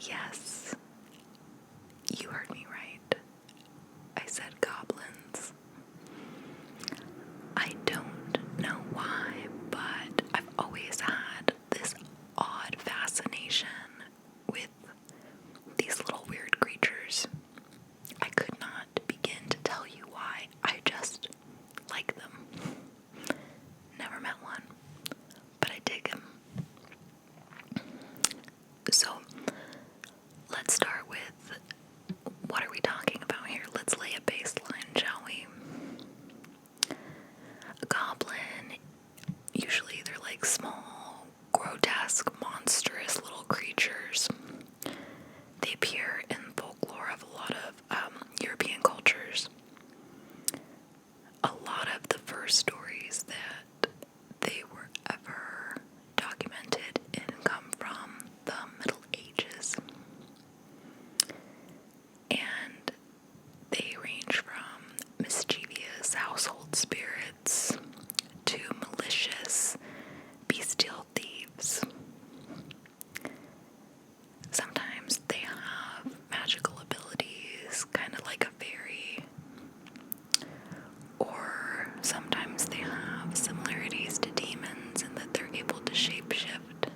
Yes, you heard me right. I said goblins. I don't know why, but I've always had this odd fascination with these little weird creatures. I could not begin to tell you why. I just like them. Never met one, but I dig them. So, let's start with, what are we talking about here? Let's lay a baseline, shall we? A goblin, usually they're like small, grotesque, monstrous little creatures. They appear in folklore of a lot of European cultures. A lot of the first stories that they were ever documented in come from the Middle Ages. And they range from mischievous household spirits to malicious bestial thieves. Sometimes they have magical abilities, kind of like a fairy, or sometimes they have similarities to demons in that they're able to shapeshift.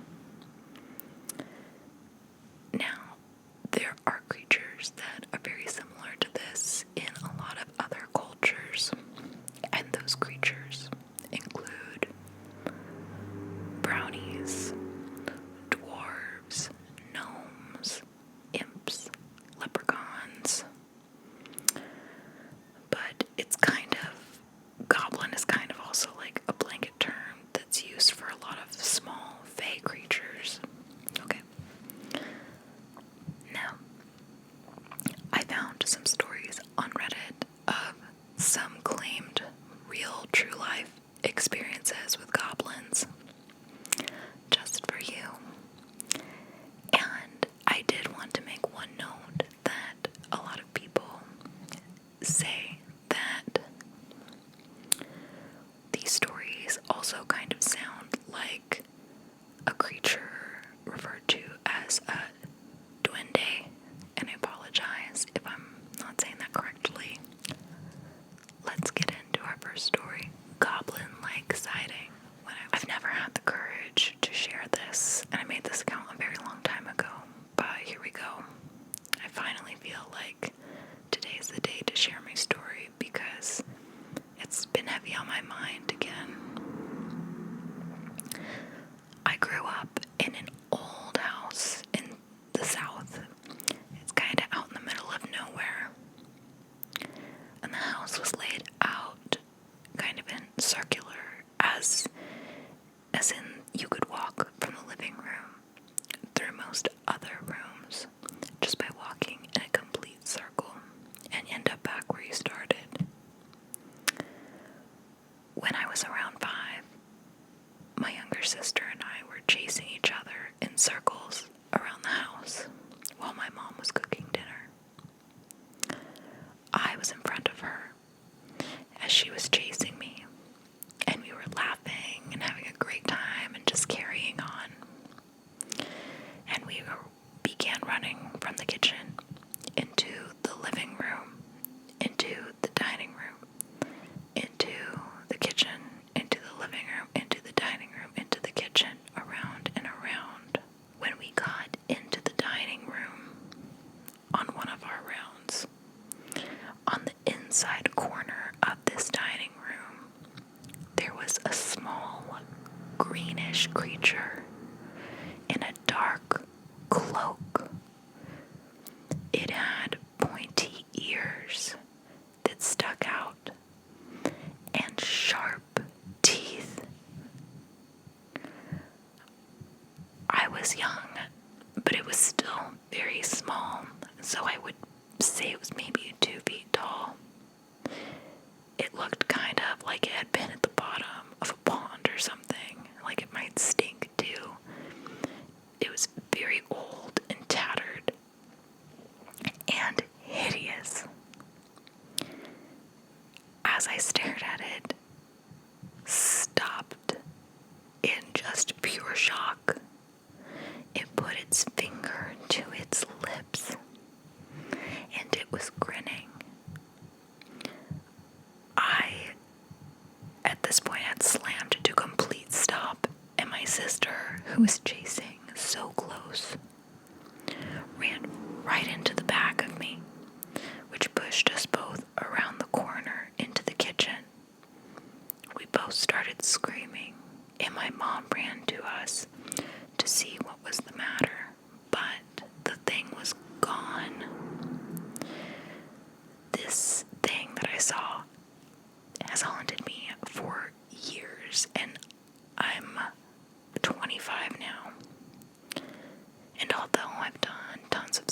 Now, there are creatures that are very similar to this in a lot of other cultures, and those creatures include brownies, dwarves, gnomes, imps, leprechauns. But it's kind of, goblin is kind of also like a blanket term that's used for a lot of small fey creatures. Okay. Now, I found some stories on Reddit of some claimed real true life experiences with goblins, just for you. And I did want to make one note that a lot of people say that these stories also kind of sound like a creature referred to as a duende, and I apologize if I'm not saying that correctly. Let's get into our first story, goblin-like sighting. I've never had the courage to share this, and I made this account a very long time ago, but here we go. I finally feel like today's the day to share my story because it's been heavy on my mind again. I grew up in an old house in the south. It's kind of out in the middle of nowhere. And the house was laid out kind of in circular, as in you could walk from the living room through most other rooms just by walking in a complete circle and end up back where you started. When I was around 5, my younger sister and I were chasing each other in circles around the house while my mom was cooking dinner. I was in front of her as she was chasing me, and we were laughing and having a great time and just carrying on. And we began running from the kitchen into the living room, into the dining room, into the kitchen, into the living room, into the dining room, into the kitchen, around and around. When we got into the dining room on one of our rounds, on the inside corner of this dining room, there was a small greenish creature in a dark cloak. It had pointy ears that stuck out and sharp teeth. I was young, but it was still very small, so I would say it was maybe 2 feet tall. It looked kind of like it had been at the bottom of a pond or something, like it might stink too. It was very old and tattered and hideous. As I stared at it, stopped in just pure shock, it put its finger to its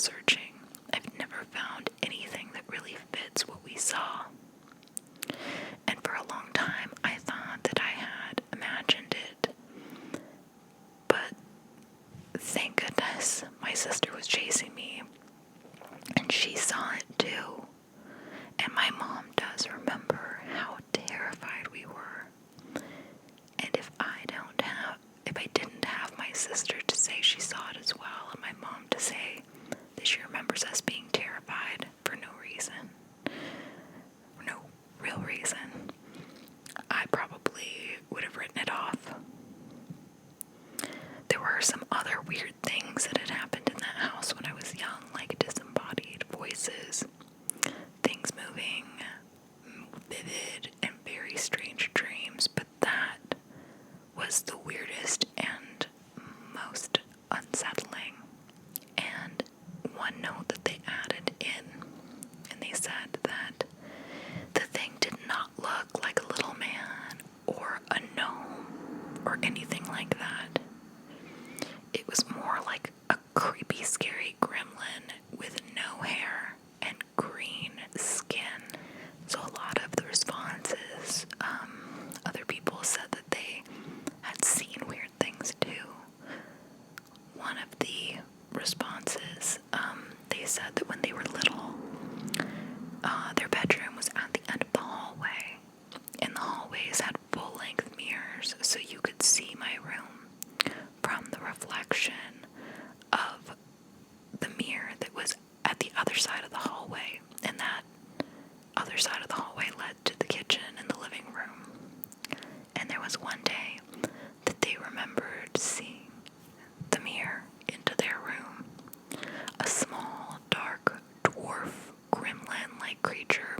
searching, I've never found anything that really fits what we saw. And for a long time, I thought that I had imagined it. But thank goodness my sister was chasing me, and she saw it too. And my mom does remember how terrified we were. And if I didn't have my sister to say she saw it as well, and my mom to say that she remembers us being terrified for no reason, no real reason, I probably would have written it off. There were some other weird things that had happened in that house when I was young, like disembodied voices, things moving, vivid and very strange dreams, but that was the weirdest and most unsettling. And one note that they added in, and they said that the thing did not look like a little man or a gnome or anything like that. It was more like a creepy, scary gremlin with no hair and green skin. So a lot of the responses, other people said that they had seen weird things too. One of the responses, they said that when they were little, their bedroom was at the end of the hallway, and the hallways had full-length mirrors, so you could see my room from the reflection of the mirror that was at the other side of the hallway, and that other side of the hallway led to the kitchen and the living room. And there was one day that they remembered seeing the mirror into their room. A small, dark, dwarf, gremlin-like creature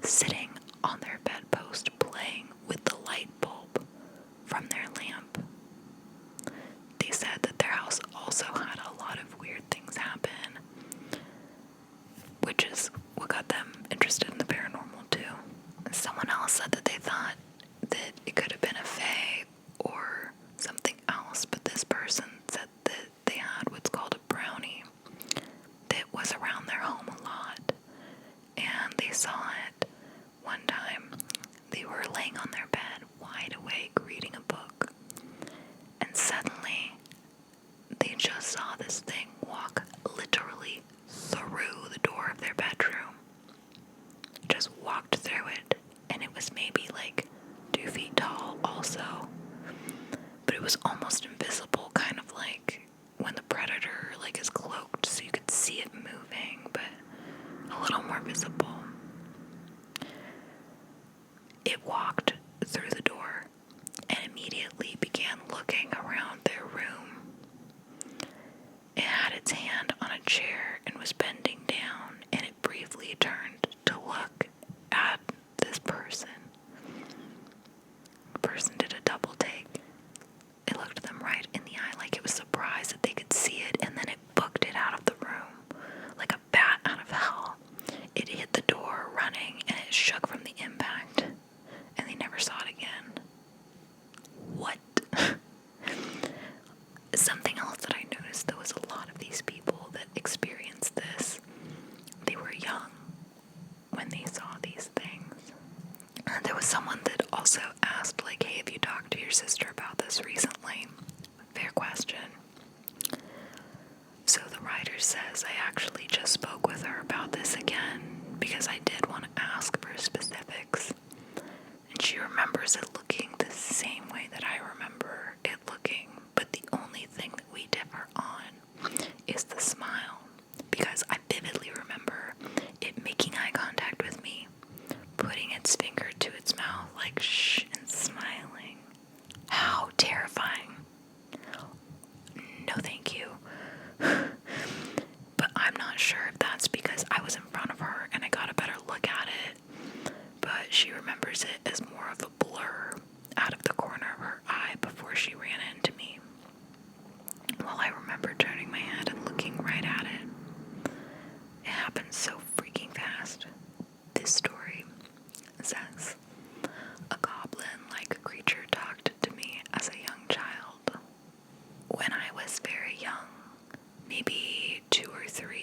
sitting on their bedpost playing with the light bulb from their lamp. They said that their house also had a lot of weird things happen, which is what got them interested in the paranormal too. Someone else said that they thought that it could have been a fae or something else, but this person said that they had what's called a brownie that was around their home a lot, and they saw it one time. They were laying on their bed, wide awake, reading a book, and suddenly they just saw this thing walk literally through the door of their bedroom. Just walked through it, and it was maybe like 2 feet tall also, but it was almost invisible, kind of like when the predator is cloaked so you could see it moving, but a little more visible. It walked through the door and immediately began looking around their room. It had its hand on a chair and was bending down, and it briefly turned to look at this person. The person did a double take. It looked them right in the eye like it was surprised that they could see it, and then it booked it out of the room like a bat out of hell. It hit the door running, and it shook from the impact, and they never saw it again. What? Something else that I noticed, though, is a lot of these people that experienced this, they were young when they saw these things. And there was someone that also asked, hey, have you talked to your sister about this recently? Fair question. So the writer says, I actually just spoke with her about this again because I did want to ask for specifics. And she remembers it looking the same way that I remember it looking, but the only thing that we differ on is the smile, because I vividly remember it making eye contact with me, putting its finger to its mouth like shh, and smiling. How terrifying. No thank you. But I'm not sure if that's because I was in front of her and I got a better look at it, but she remembers it as more of a blur out of the corner of her eye before she ran into me. Well, I remember turning my head and looking right at it. It happened so freaking fast. This story says, a goblin-like creature talked to me as a young child. When I was very young, maybe 2 or 3,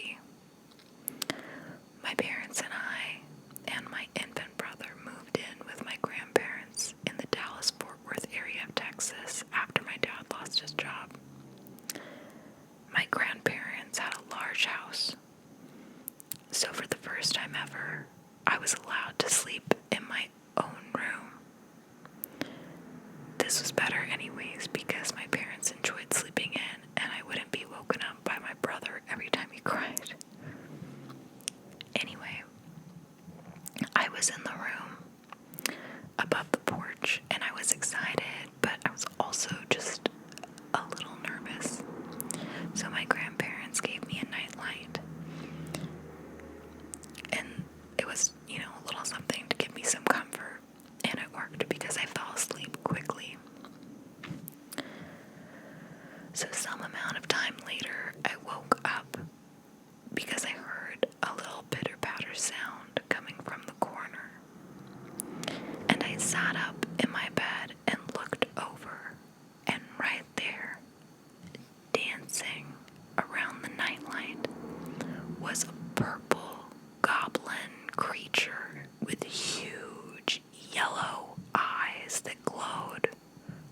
was a purple goblin creature with huge yellow eyes that glowed.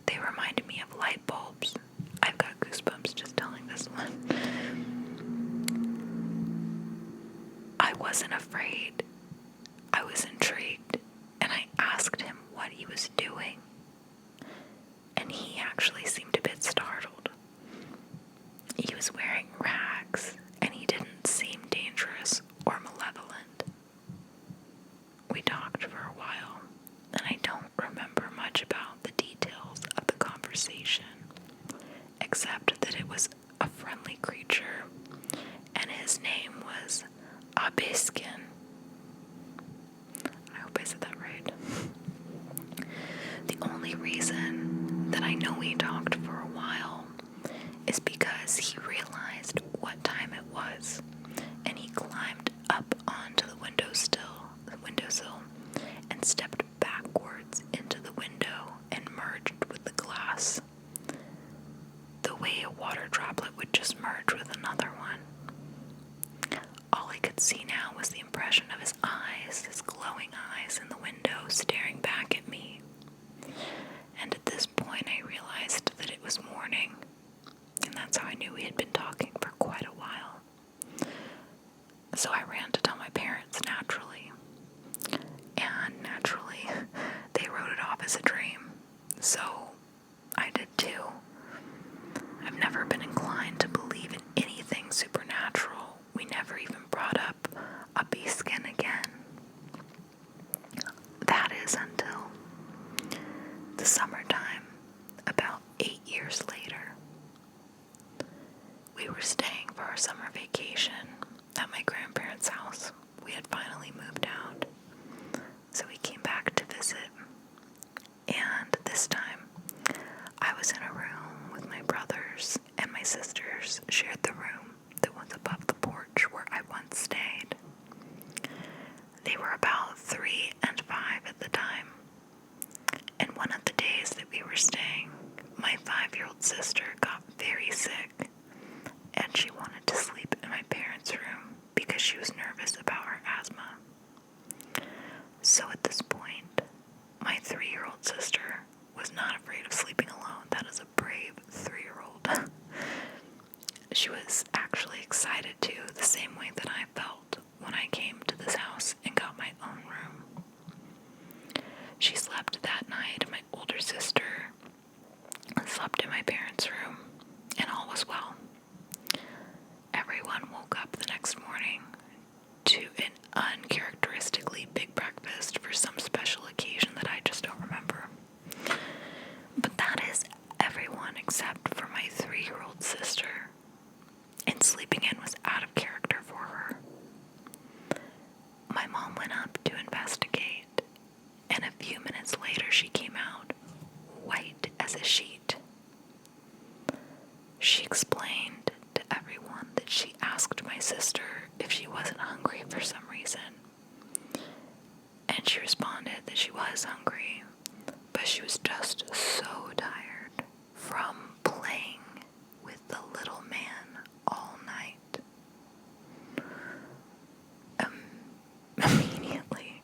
They reminded me of light bulbs. I've got goosebumps just telling this one. I wasn't afraid. I was intrigued, and I asked him what he was doing. And he actually seemed a bit startled. He was wearing rags, and he didn't seem dangerous or malevolent. We talked for a while, and I don't remember much about the details of the conversation, except that it was a friendly creature, and his name was Abiskin. I hope I said that right. The only reason that I know we talked for a while is because he realized what time it was, and he climbed up onto the windowsill, and stepped backwards into the window and merged with the glass, the way a water droplet would just merge with another one. All I could see now was the impression of his eyes, his glowing eyes in the window staring back at me. And at this point I realized that it was morning, and that's how I knew we had been talking for quite a while. So I ran to tell my parents, naturally. And naturally, they wrote it off as a dream. So I did too. I've never been inclined to believe in anything supernatural. We never even brought up a bee skin again. That is until the summertime, about 8 years later. We were staying for our summer vacation at my grandparents' house. We had finally moved out, so we came back to visit. And this time, I was in a room with my brothers, and my sisters shared the room that was above the porch where I once stayed. They were about 3 and 5 at the time. And one of the days that we were staying, my 5-year-old sister got very sick, and she wanted to sleep in my parents' room because she was nervous about her asthma. So at this point, my 3-year-old sister was not afraid of sleeping alone. That is a brave 3-year-old. She was actually excited too, the same way that I felt when I came to this house and got my own room. She slept that night, and my older sister slept in my parents' room, and all was well. Everyone woke up the next morning to an uncharacteristically big breakfast for some special occasion that I just don't remember. But that is everyone except for my 3-year-old sister, and sleeping in was out of character for her. My mom went up to investigate, and a few minutes later she came out, white as a sheet. She explained to everyone that she asked my sister if she wasn't hungry for some reason. And she responded that she was hungry, but she was just so tired from playing with the little man all night. Immediately,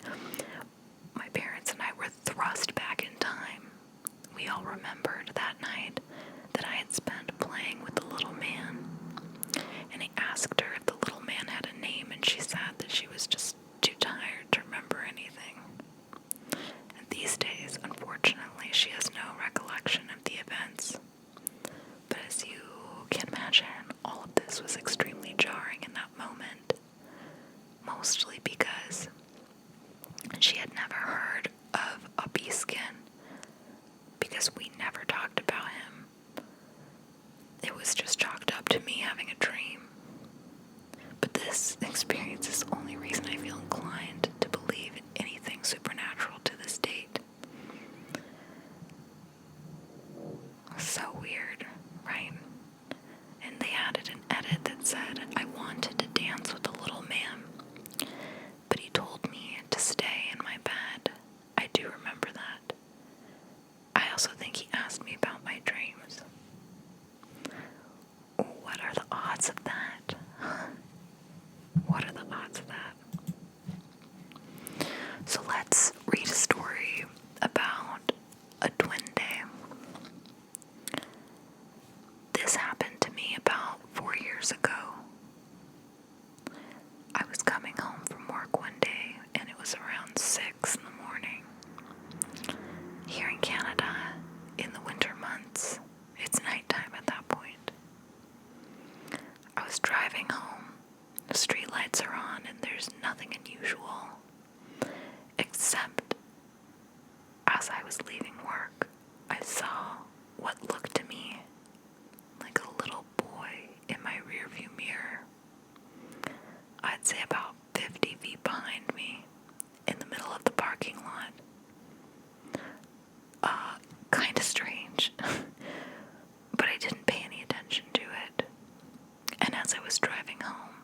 my parents and I were thrust back in time. We all remembered that night that I had spent playing with the little man, and he asked her if the little man had a name, and she said that she was just too tired to remember anything. And these days, unfortunately, she has no recollection of the events. But as you can imagine, all of this was extremely jarring in that moment, mostly because she had never heard of a bee skin, because we never talked about him. It was just chalked up to me having a dream. I was driving home. The street lights are on and there's nothing unusual. Except, as I was leaving work, I saw what looked to me like a little boy in my rearview mirror. I'd say about 50 feet behind me, in the middle of the parking lot. Kinda strange, but I didn't pay any attention to it. And as I was driving home,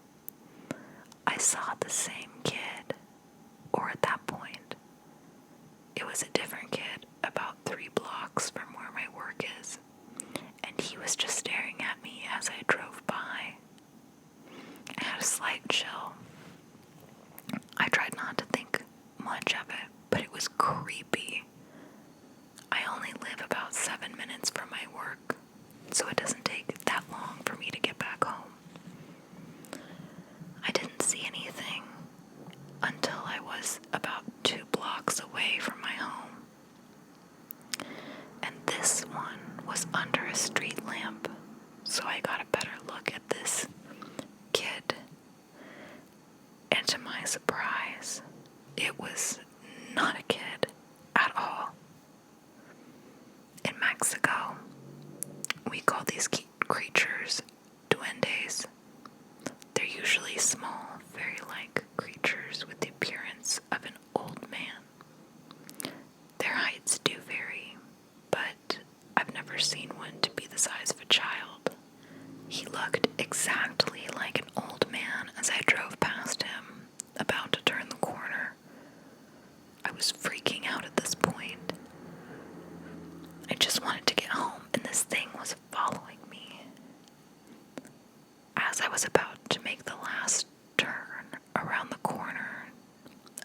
I saw the same kid, or at that point, it was a different kid about 3 blocks from where my work is, and he was just staring at me as I drove by. I had a slight chill. I tried not to think much of it, but it was creepy. I only live about 7 minutes from my work, so it doesn't take that long for me to get back home. I didn't see anything until I was about 2 blocks away from my home. And this one was under a street lamp, so I got a better look at this kid. And to my surprise, it was not a kid at all. In Mexico, we call these creatures duendes. They're usually small, fairy-like creatures with the appearance of an old man. Their heights do vary, but I've never seen one to be the size of a child. He looked exactly like an old man as I drove past him, about to turn the corner. I was freaking out at this point. I just wanted to get home, and this thing was following me. As I was about to make the last turn around the corner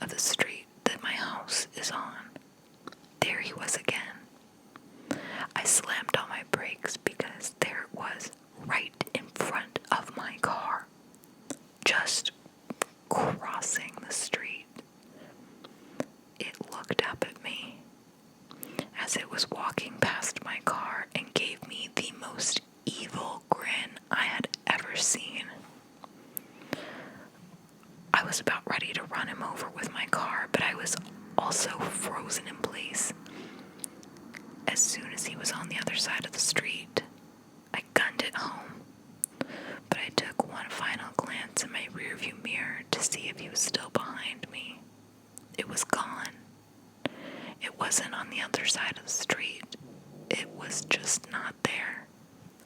of the street that my house is on, there he was again. I slammed on my brakes because there it was right in front of my car, just crossing the street. It looked up at me as it was walking past my car and gave me the most evil grin I had ever seen. I was about ready to run him over with my car, but I was also frozen in place. As soon as he was on the other side of the street, I gunned it home, but I took one final glance in my rearview mirror to see if he was still behind me. It was gone. It wasn't on the other side of the street. It was just not there.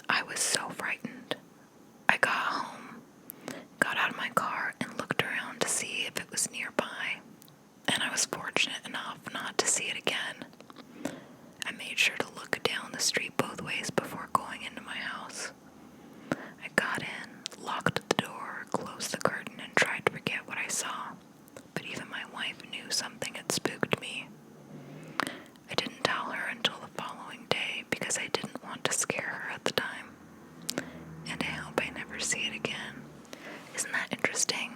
I was so frightened. I got home, got out of my car, and looked around to see if it was nearby, and I was fortunate enough not to see it again. I made sure to look down the street both ways before going into my house. I got in, locked the door, closed the curtain, and tried to forget what I saw, but even my wife knew something had spooked me. I didn't tell her until the following day because I didn't want to scare her at the time, and I hope I never see it again. Isn't that interesting?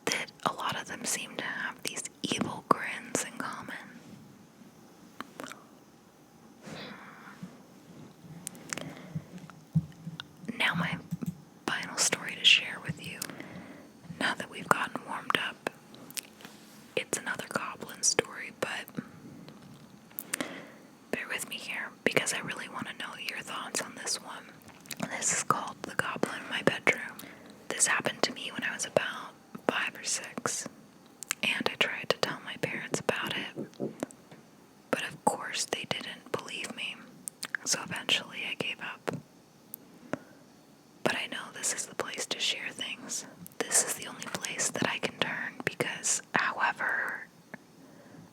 That a lot of them seem to have these evil grins in common. Now my final story to share with you. Now that we've gotten warmed up, it's another goblin story, but bear with me here because I really want to know your thoughts on this one. This is called The Goblin in My Bedroom. This happened to me when I was about 5 or 6, and I tried to tell my parents about it, but of course they didn't believe me, so eventually I gave up. But I know this is the place to share things. This is the only place that I can turn because, however,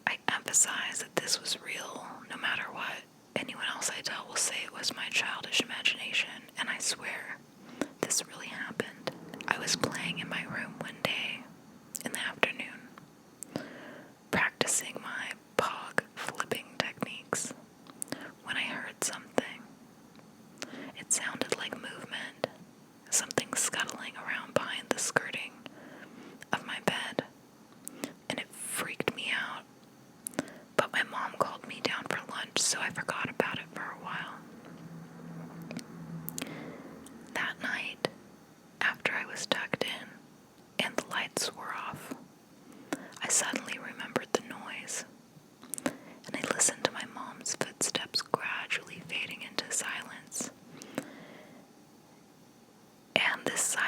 I emphasize that this was real no matter what. Anyone else I tell will say it was my childish imagination, and I swear, this really happened. I was playing in my room one day in the afternoon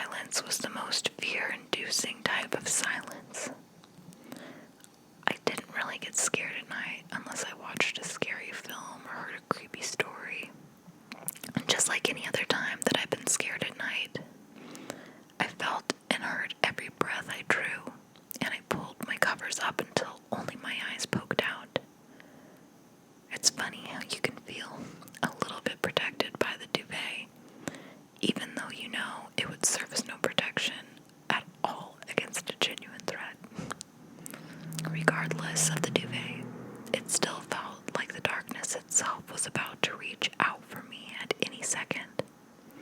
silence was the most fear-inducing type of silence. I didn't really get scared at night unless I watched a scary film or heard a creepy story. And just like any other time that I've been scared at night, I felt and heard every breath I drew, and I pulled my covers up until only my eyes poked out. It's funny how you can feel a little bit protected by the duvet, even though you know it would serve as no protection at all against a genuine threat. Regardless of the duvet, it still felt like the darkness itself was about to reach out for me at any second,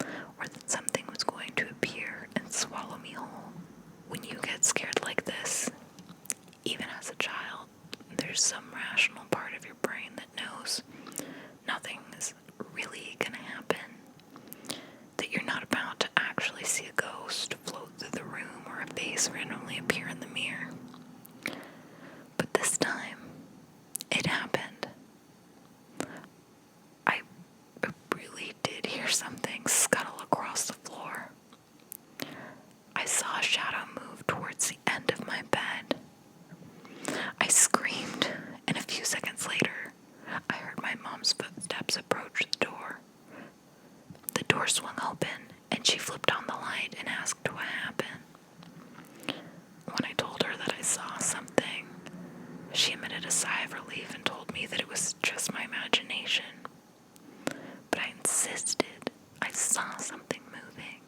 or that something was going to appear and swallow me whole. When you get scared like this, even as a child, there's some rational part of your brain that knows nothing is really gonna happen, that you're not about to actually see a ghost float through the room or a face randomly appear in the mirror. But this time, it happened. I really did hear something scuttle across the floor. I saw a shadow move towards the end of my bed. I screamed, and a few seconds later, I heard my mom's footsteps approach the door. The door swung open, and she flipped on the light and asked what happened. When I told her that I saw something, she emitted a sigh of relief and told me that it was just my imagination. But I insisted I saw something moving.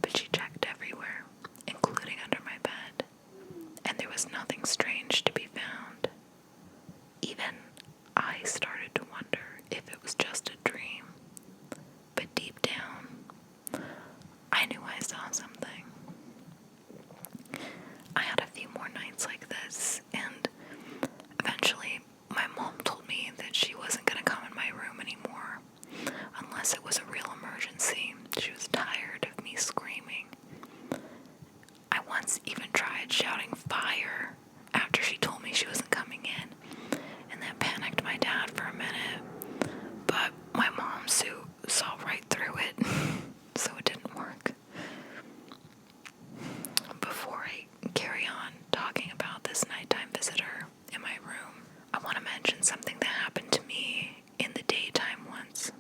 But she checked everywhere, including under my bed, and there was nothing strange to be found. Even I started to wonder if it was just a dream. But deep down, I knew I saw something. I had a few more nights like this, and eventually my mom told me that she wasn't going to come in my room anymore unless it was a real emergency. She was tired of me screaming. I once even tried shouting fire after she told me she wasn't coming in, and that panicked my dad for a minute, but my mom saw right through it, so it didn't work. Before I carry on talking about this nighttime visitor in my room, I want to mention something that happened to me in the daytime once.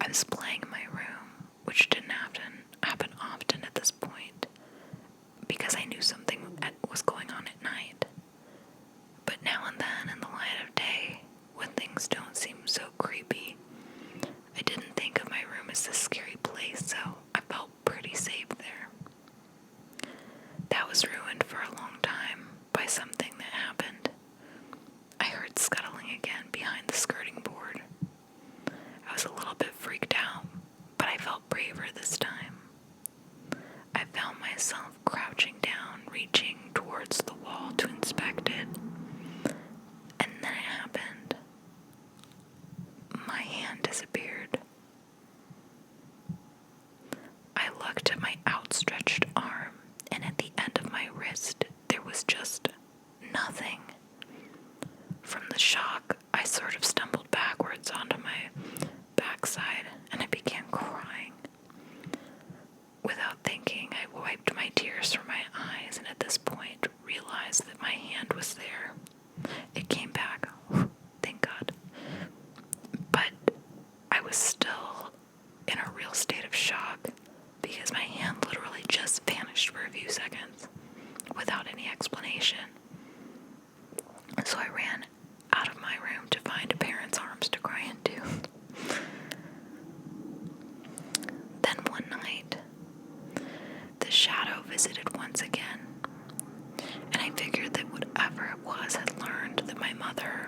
I was playing in my room, which didn't happen often at this point, because I knew something was going on at night. But now and then, in the light of day, when things don't seem so creepy, I didn't think of my room as this scary place, so I felt pretty safe there. That was ruined for a long time by something that happened. I heard scuttling again behind the skirting board. I was a little bit freaked out, but I felt braver this time. I found myself crouching down, reaching towards the wall to inspect it. And then it happened. My hand disappeared. I looked at my outstretched arm, and at the end of my wrist, there was just nothing. From the shock, I sort of stumbled backwards onto my backside, and I began crying. Without thinking, I wiped my tears from my eyes, and at this point, realized that my hand was there. It came back. Thank God. But I was still in a real state of shock, because my hand literally just vanished for a few seconds without any explanation. So I ran out of my room to find a parent's arms to cry into. Then one night, the shadow visited once again, and I figured that whatever it was had learned that my mother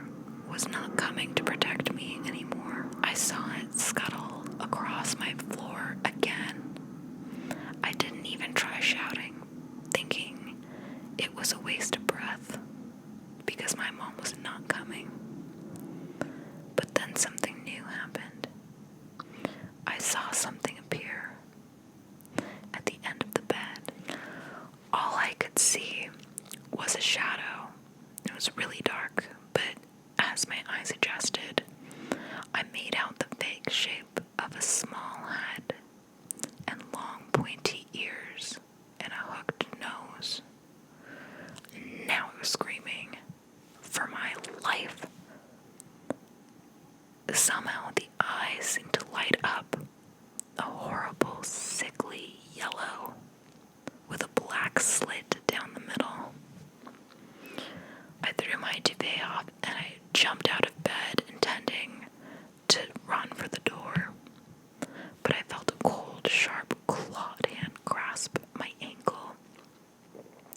back slit down the middle. I threw my duvet off and I jumped out of bed intending to run for the door, but I felt a cold, sharp, clawed hand grasp my ankle.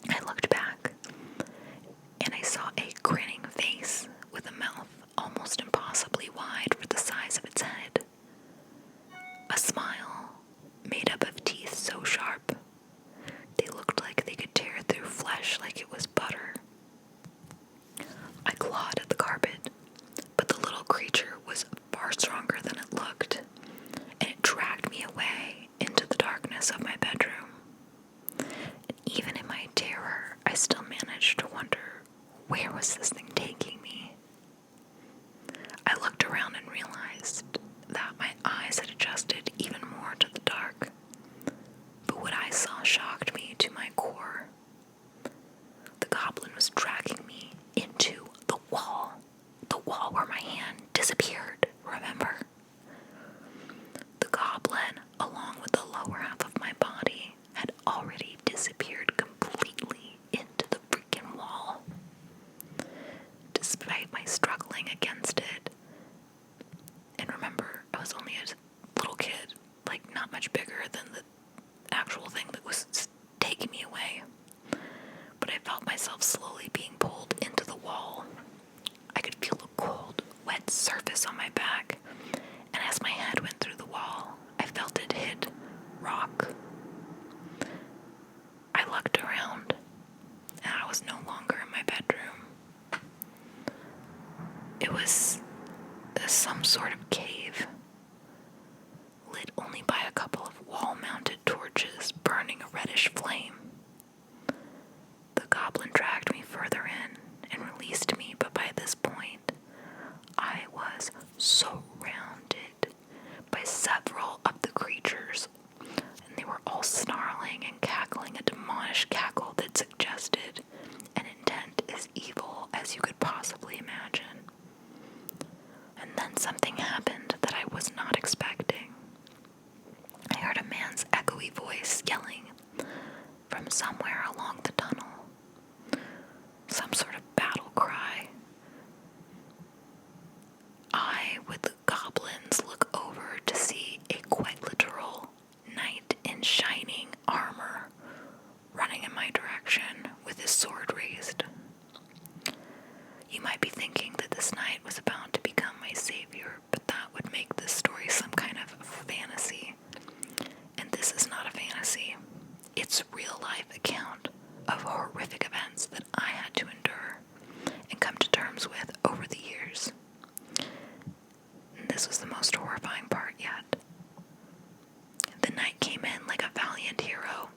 I looked back and I saw a grinning face with a mouth almost impossibly wide for the size of its head. A smile made up of teeth so sharp they looked like they could tear through flesh like it was butter. I clawed at the carpet, but the little creature was far stronger than it looked, and it dragged me away into the darkness of my bedroom. And even in my terror, I still managed to wonder, where was this thing taking me? I looked around and realized that my eyes had adjusted even more to the dark, but what I saw shocked me to my core. The goblin was dragging me into the wall where my hand disappeared, remember? The goblin, along with the lower half of my body, had already disappeared completely into the freaking wall. Despite my struggling against it, and remember, I was only a little kid, like not much bigger than the actual thing that was taking me away, but I felt myself slowly being pulled into the wall. I could feel the cold, wet surface on my back, and as my head went through the wall, I felt it hit rock. I looked around, and I was no longer in my bedroom. It was some sort of cave, lit only by a couple of wall-mounted torches burning a reddish flame. The goblin dragged me further in and released me, but by this point, I was surrounded by several of the creatures, and they were all snarling and cackling a demonish cackle that suggested an intent as evil as you could possibly imagine. And then something happened that I was not expecting. I heard a man's echoey voice yelling from somewhere along the tunnel. Some sort of battle cry. I, with the goblins, look over to see a quite literal knight in shining armor running in my direction with his sword raised. You might be thinking that this knight was about to become my savior, but that would make this story some kind of fantasy. And this is not a fantasy. It's a real-life account of horrific events that I had to endure and come to terms with over the years. And this was the most horrifying part yet. The knight came in like a valiant hero,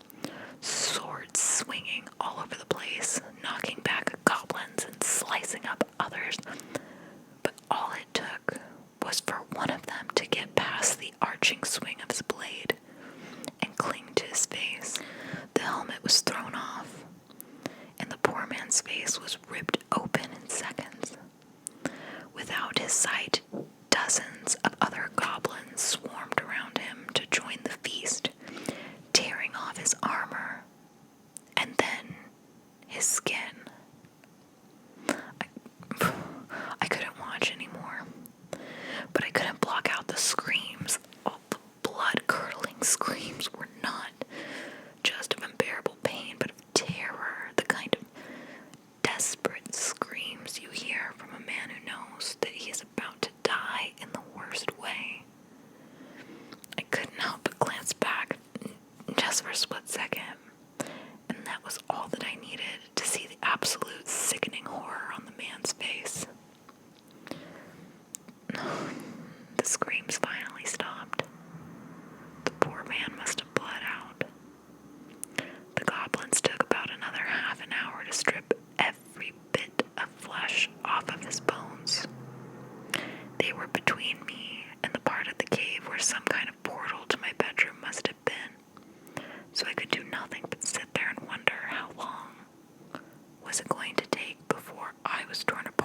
swords swinging all over the place, knocking back goblins and slicing up others. But all it took was for one of them to get past the arching swing of his blade and cling to his face. The helmet was thrown off, and the poor man's face was ripped open in seconds. Without his sight, dozens of other goblins swarmed around him to join the feast, tearing off his armor, and then his skin. I couldn't watch anymore, but I couldn't block out the screams. All the blood-curdling screams were not just of unbearable pain, but of terror, the kind of desperate screams you hear from a man who knows that he is about to die in the worst way. I couldn't help but glance back just for a split second, and that was all that I needed to see the absolute sickening horror on the man's face. The screams finally stopped. The poor man must have bled out. The goblins took about another half an hour to strip every bit of flesh off of his bones. They were between me and the part of the cave where some kind of portal to my bedroom must have been, so I could do nothing but sit there and wonder how long was it going to take before I was torn apart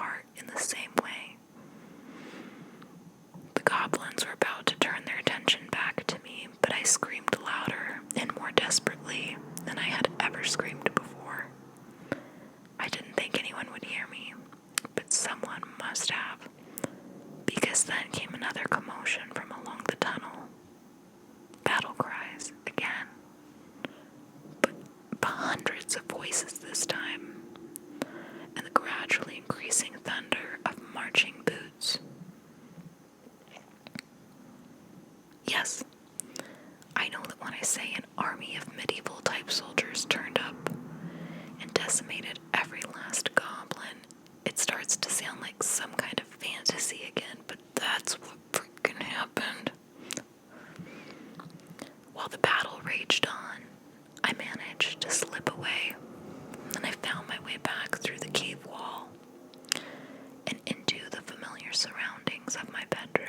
desperately than I had ever screamed before. I didn't think anyone would hear me, but someone must have, because then came another commotion from along the tunnel. Battle cries again, but hundreds of voices this time, and the gradually increasing thunder of marching boots. Yes, I know that when I say an army of medieval-type soldiers turned up and decimated every last goblin, it starts to sound like some kind of fantasy again, but that's what freaking happened. While the battle raged on, I managed to slip away, and I found my way back through the cave wall and into the familiar surroundings of my bedroom.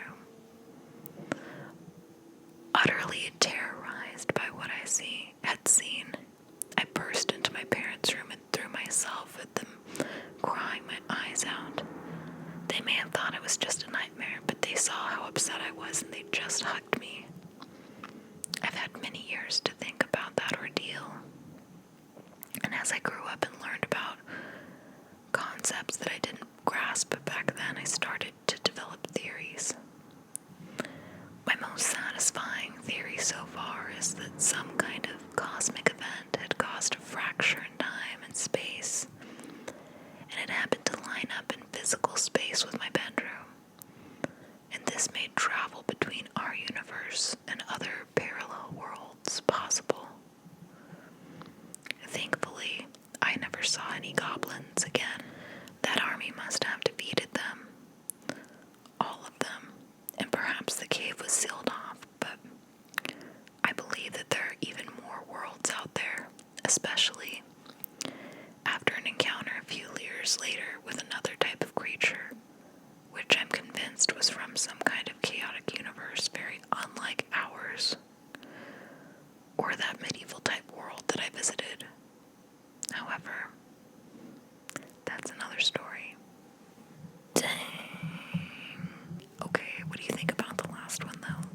Utterly terrorized by what I had seen, I burst into my parents' room and threw myself at them, crying my eyes out. They may have thought it was just a nightmare, but they saw how upset I was and they just hugged me. I've had many years to think about that ordeal, and as I grew up and learned about concepts that I didn't grasp back then, I started to develop theories. My most satisfying theory so far is that some kind of cosmic event had caused a fracture in time and space, and it happened to line up in physical space with my bedroom, and this made travel between our universe and other parallel worlds possible. Thankfully, I never saw any goblins again. That army must have defeated them, all of them, and perhaps the cave was sealed off, but I believe that there are even more worlds out there, especially after an encounter a few years later with another type of creature, which I'm convinced was from some kind of chaotic universe very unlike ours, or that medieval type world that I visited. However, that's another story. Dang. Okay, what do you think about the last one, though?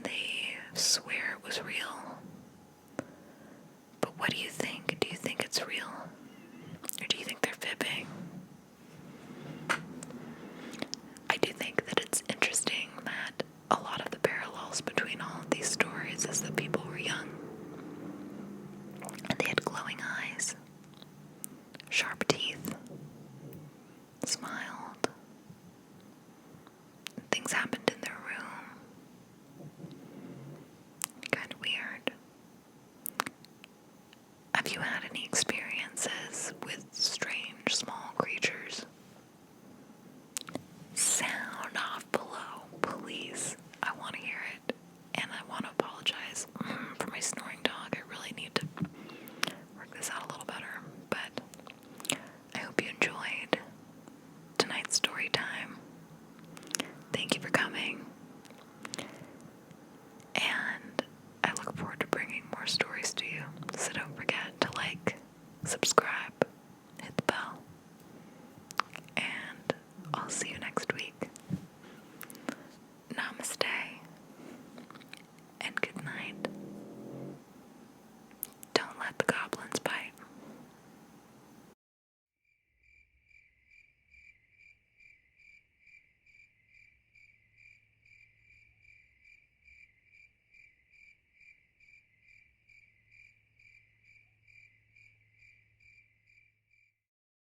They swear it was real. But what do you think? Do you think it's real? Or do you think they're fibbing? I do think that it's interesting that a lot of the parallels between all of these stories is that